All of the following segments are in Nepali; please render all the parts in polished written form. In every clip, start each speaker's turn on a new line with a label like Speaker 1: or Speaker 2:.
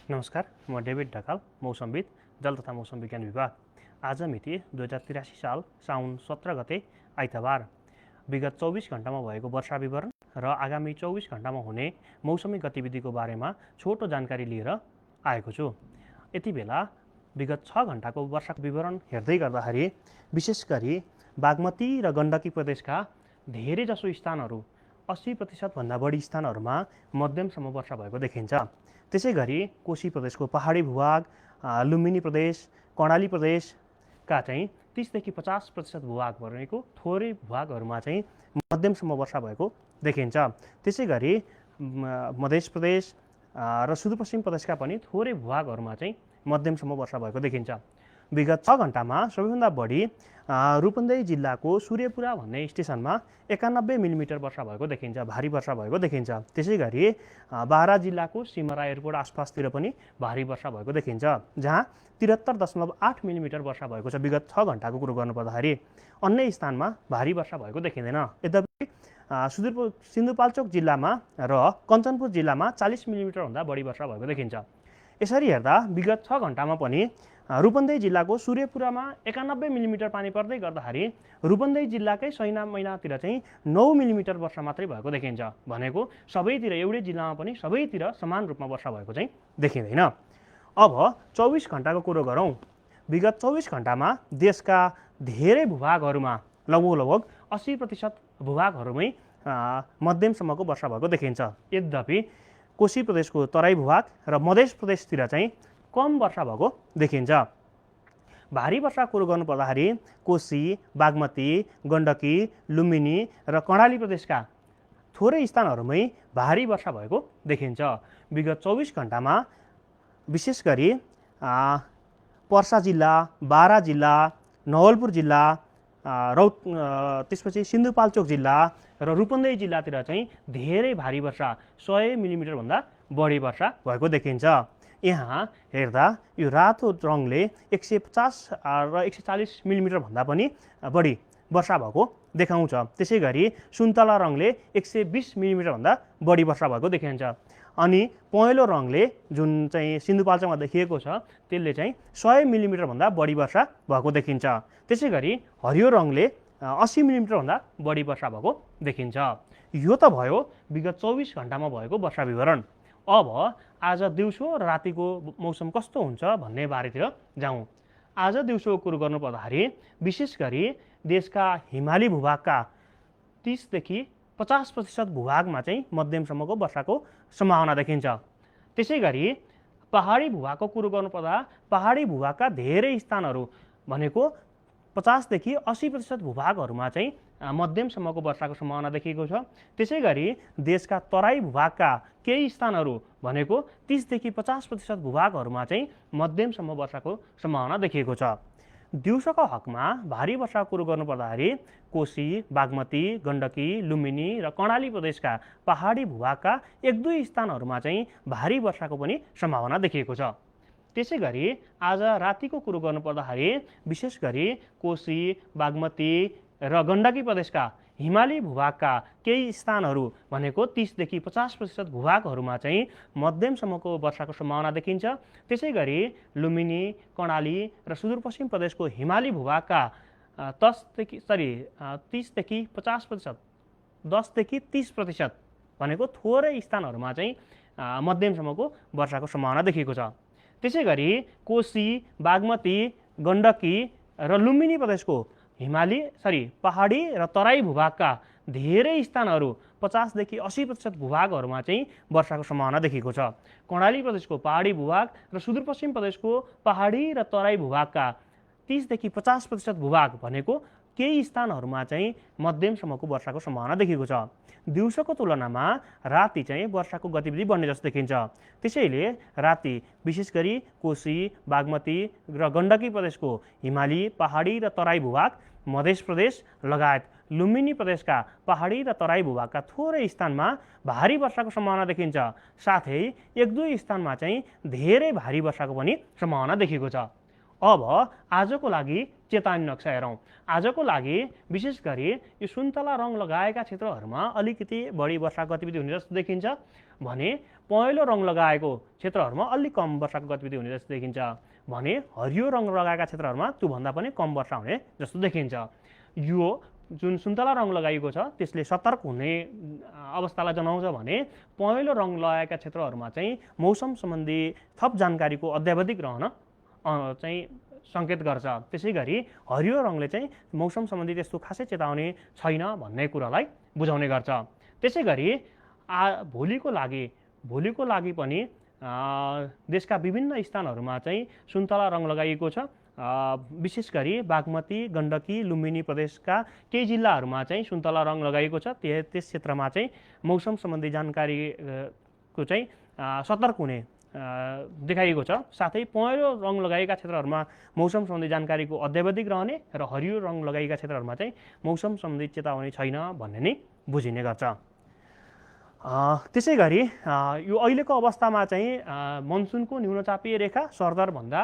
Speaker 1: नमस्कार, म डेभिड ढकाल, मौसमविद, जल तथा मौसम विज्ञान विभाग। आज मिति 2083 साल साउन 17 गते आइतबार। विगत 24 घण्टामा भएको वर्षा विवरण र आगामी 24 घण्टामा हुने मौसमी गतिविधिको बारेमा छोटो जानकारी लिएर आएको छु। यति बेला विगत 6 घण्टाको वर्षाको विवरण हेर्दै गर्दाखेरि विशेष गरी बागमती र गण्डकी प्रदेशका धेरैजसो स्थानहरू 80% भन्दा बढी स्थानहरूमा मध्यमसम्म वर्षा भएको देखिन्छ। त्यसै गरी कोशी प्रदेशको पहाडी भूभाग, लुम्बिनी प्रदेश, कर्णाली प्रदेशका चाहिँ 30 देखि 50% भूभाग भनेको थोरै भूभागहरूमा चाहिँ मध्यमसम्म वर्षा भएको देखिन्छ। त्यसै गरी मध्य प्रदेश र सुदूरपश्चिम प्रदेशका पनि थोरै भूभागहरूमा चाहिँ मध्यमसम्म वर्षा भएको देखिन्छ। विगत 6 घण्टामा सबैभन्दा बढी रूपन्देही जिल्लाको सूर्यपुरा भन्ने स्टेसनमा 91 मिलिमिटर वर्षा भएको देखिन्छ, भारी वर्षा भएको देखिन्छ। त्यसै गरी बारा जिल्लाको सिमरा एयरपोर्ट आसपासतिर पनि भारी वर्षा भएको देखिन्छ, जहाँ 73.8 मिलिमिटर वर्षा भएको छ। विगत 6 घण्टाको कुरो गर्नुपर्दाखेरि अन्य स्थानमा भारी वर्षा भएको देखिँदैन। यद्यपि सिन्धुपाल्चोक जिल्लामा र कञ्चनपुर जिल्लामा 40 मिलिमिटरभन्दा बढी वर्षा भएको देखिन्छ। यसरी हेर्दा विगत 6 घण्टामा पनि रूपन्देही जिल्लाको सूर्यपुरामा 91 मिलिमिटर पानी पर्दै गर्दाखेरि रूपन्देही जिल्लाकै सैना महिनातिर चाहिँ 9 मिलिमिटर वर्षा मात्रै भएको देखिन्छ। भनेको सबैतिर एउटै जिल्लामा पनि सबैतिर समान रूपमा वर्षा भएको चाहिँ देखिँदैन। अब 24 घण्टाको कुरो गरौँ। विगत 24 घण्टामा देशका धेरै भूभागहरूमा लगभग 80% भूभागहरूमै मध्यमसम्मको वर्षा भएको देखिन्छ। यद्यपि कोशी प्रदेशको तराई भूभाग र मध्य प्रदेशतिर चाहिँ कम वर्षा भएको देखिन्छ। भारी वर्षा कुरो गर्नुपर्दाखेरि कोशी, बागमती, गण्डकी, लुम्बिनी र कर्णाली प्रदेशका थोरै स्थानहरूमै भारी वर्षा भएको देखिन्छ। विगत 24 घण्टामा विशेष गरी पर्सा जिल्ला, बारा जिल्ला, नवलपुर जिल्ला त्यसपछि सिन्धुपाल्चोक जिल्ला र रूपन्देही जिल्लातिर चाहिँ धेरै भारी वर्षा 100 मिलिमिटरभन्दा बढी वर्षा भएको देखिन्छ। यहाँ हेर्दा यो रातो रङले 150 र 140 मिलिमिटरभन्दा पनि बढी वर्षा भएको देखाउँछ। त्यसै गरी सुन्तला रङले 120 मिलिमिटरभन्दा बढी वर्षा भएको देखिन्छ। अनि पहेँलो रङले जुन चाहिँ सिन्धुपाल्चोकमा देखिएको छ त्यसले चाहिँ 100 मिलिमिटरभन्दा बढी वर्षा भएको देखिन्छ। त्यसै गरी हरियो रङले 80 मिलिमिटरभन्दा बढी वर्षा भएको देखिन्छ। यो त भयो विगत 24 घण्टामा भएको वर्षा विवरण। अब आज दिउँसो र रातिको मौसम कस्तो हुन्छ भन्ने बारेतिर जाउँ। आज दिउँसोको कुरो गर्नुपर्दाखेरि विशेष गरी देशका हिमाली भूभागका 30 देखि 50% भूभागमा चाहिँ मध्यमसम्मको वर्षाको सम्भावना देखिन्छ। त्यसै गरी पहाडी भूभागको कुरो गर्नुपर्दा पहाडी भूभागका धेरै स्थानहरू भनेको 50 देखि 80% भूभागहरूमा चाहिँ मध्यमसम्मको वर्षाको सम्भावना देखिएको छ। त्यसै गरी देशका तराई भूभागका केही स्थानहरू भनेको 30 देखि 50% भूभागहरूमा चाहिँ मध्यमसम्म वर्षाको सम्भावना देखिएको छ। दिउँसोको हकमा भारी वर्षाको कुरो गर्नुपर्दाखेरि कोशी, बागमती, गण्डकी, लुम्बिनी र कर्णाली प्रदेशका पहाडी भूभागका 1-2 स्थानहरूमा चाहिँ भारी वर्षाको पनि सम्भावना देखिएको छ। त्यसै गरी आज रातिको कुरो गर्नुपर्दाखेरि विशेष गरी कोशी, बागमती र गण्डकी प्रदेशका हिमाली भूभागका केही स्थानहरू भनेको 30 देखि 50% भूभागहरूमा चाहिँ मध्यमसम्मको वर्षाको सम्भावना देखिन्छ। त्यसै गरी लुम्बिनी, कर्णाली र सुदूरपश्चिम प्रदेशको हिमाली भूभागका 10 देखि 30% भनेको थोरै स्थानहरूमा चाहिँ मध्यमसम्मको वर्षाको सम्भावना देखिएको छ। त्यसै गरी कोशी, बागमती, गण्डकी र लुम्बिनी प्रदेशको पहाडी र तराई भूभागका धेरै स्थानहरू 50 देखि 80% भूभागहरूमा चाहिँ वर्षाको सम्भावना देखिएको छ। कर्णाली प्रदेशको पहाडी भूभाग र सुदूरपश्चिम प्रदेशको पहाडी र तराई भूभागका 30 देखि 50% भूभाग भनेको केही स्थानहरूमा चाहिँ मध्यमसम्मको वर्षाको सम्भावना देखिएको छ। दिउँसोको तुलनामा राति चाहिँ वर्षाको गतिविधि बढ्ने जस्तो देखिन्छ। त्यसैले राति विशेष गरी कोशी, बागमती र गण्डकी प्रदेशको हिमाली, पहाडी र तराई भूभाग, मध्य प्रदेश लगायत लुम्बिनी प्रदेशका पहाडी र तराई भूभागका थोरै स्थानमा भारी वर्षाको सम्भावना देखिन्छ। साथै 1-2 स्थानमा चाहिँ धेरै भारी वर्षाको पनि सम्भावना देखिएको छ। अब आजको लागि चेतावनी नक्सा हेरौँ। आजको लागि विशेष गरी यो सुन्तला रङ लगाएका क्षेत्रहरूमा अलिकति बढी वर्षा गतिविधि हुने जस्तो देखिन्छ भने पहेँलो रङ लगाएको क्षेत्रहरूमा अलि कम वर्षाको गतिविधि हुने जस्तो देखिन्छ भने हरियो रङ लगाएका क्षेत्रहरूमा त्योभन्दा पनि कम वर्षा हुने जस्तो देखिन्छ। यो जुन सुन्तला रङ लगाइएको छ त्यसले सतर्क हुने अवस्थालाई जनाउँछ भने पहेँलो रङ लगाएका क्षेत्रहरूमा चाहिँ मौसम सम्बन्धी थप जानकारीको अद्यावधिक रहन चाहिँ सङ्केत गर्छ। त्यसै गरी हरियो रङले चाहिँ मौसम सम्बन्धी त्यस्तो खासै चेतावनी छैन भन्ने कुरालाई बुझाउने गर्छ। त्यसै गरी भोलिको लागि पनि देशका विभिन्न स्थानहरूमा चाहिँ सुन्तला रङ लगाइएको छ। विशेष गरी बागमती, गण्डकी, लुम्बिनी प्रदेशका केही जिल्लाहरूमा चाहिँ सुन्तला रङ लगाइएको छ। त्यस क्षेत्रमा चाहिँ मौसम सम्बन्धी जानकारीको चाहिँ सतर्क हुने देखाइएको छ। साथै पहेँलो रङ लगाएका क्षेत्रहरूमा मौसम सम्बन्धी जानकारीको अद्यावधिक रहने र हरियो रङ लगाएका क्षेत्रहरूमा चाहिँ मौसम सम्बन्धी चेतावनी छैन भन्ने नै बुझिने गर्छ। त्यसै गरी यो अहिलेको अवस्थामा चाहिँ मनसुनको न्यूनचापीय रेखा सरदरभन्दा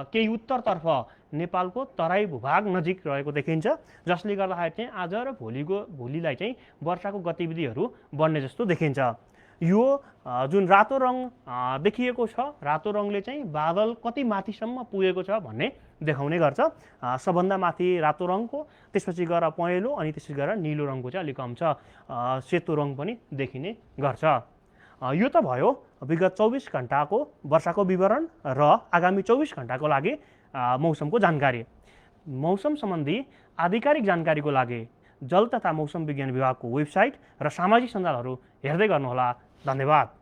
Speaker 1: केही उत्तरतर्फ नेपालको तराई भूभाग नजिक रहेको देखिन्छ, जसले गर्दाखेरि चाहिँ आज र भोलिलाई चाहिँ वर्षाको गतिविधिहरू बढ्ने जस्तो देखिन्छ। यो जुन रातो रङ देखिएको छ, रातो रङले चाहिँ बादल कति माथिसम्म पुगेको छ भन्ने देखाउने गर्छ। सबभन्दा माथि रातो रङको, त्यसपछि गएर पहेँलो अनि त्यसपछि गएर निलो रङको चाहिँ अलिक कम छ, सेतो रङ पनि देखिने गर्छ। यो त भयो विगत 24 घण्टाको वर्षाको विवरण र आगामी 24 घण्टाको लागि मौसमको जानकारी। मौसम सम्बन्धी आधिकारिक जानकारीको लागि जल तथा मौसम विज्ञान विभागको वेबसाइट र सामाजिक सञ्जालहरू हेर्दै गर्नुहोला। धन्यवाद।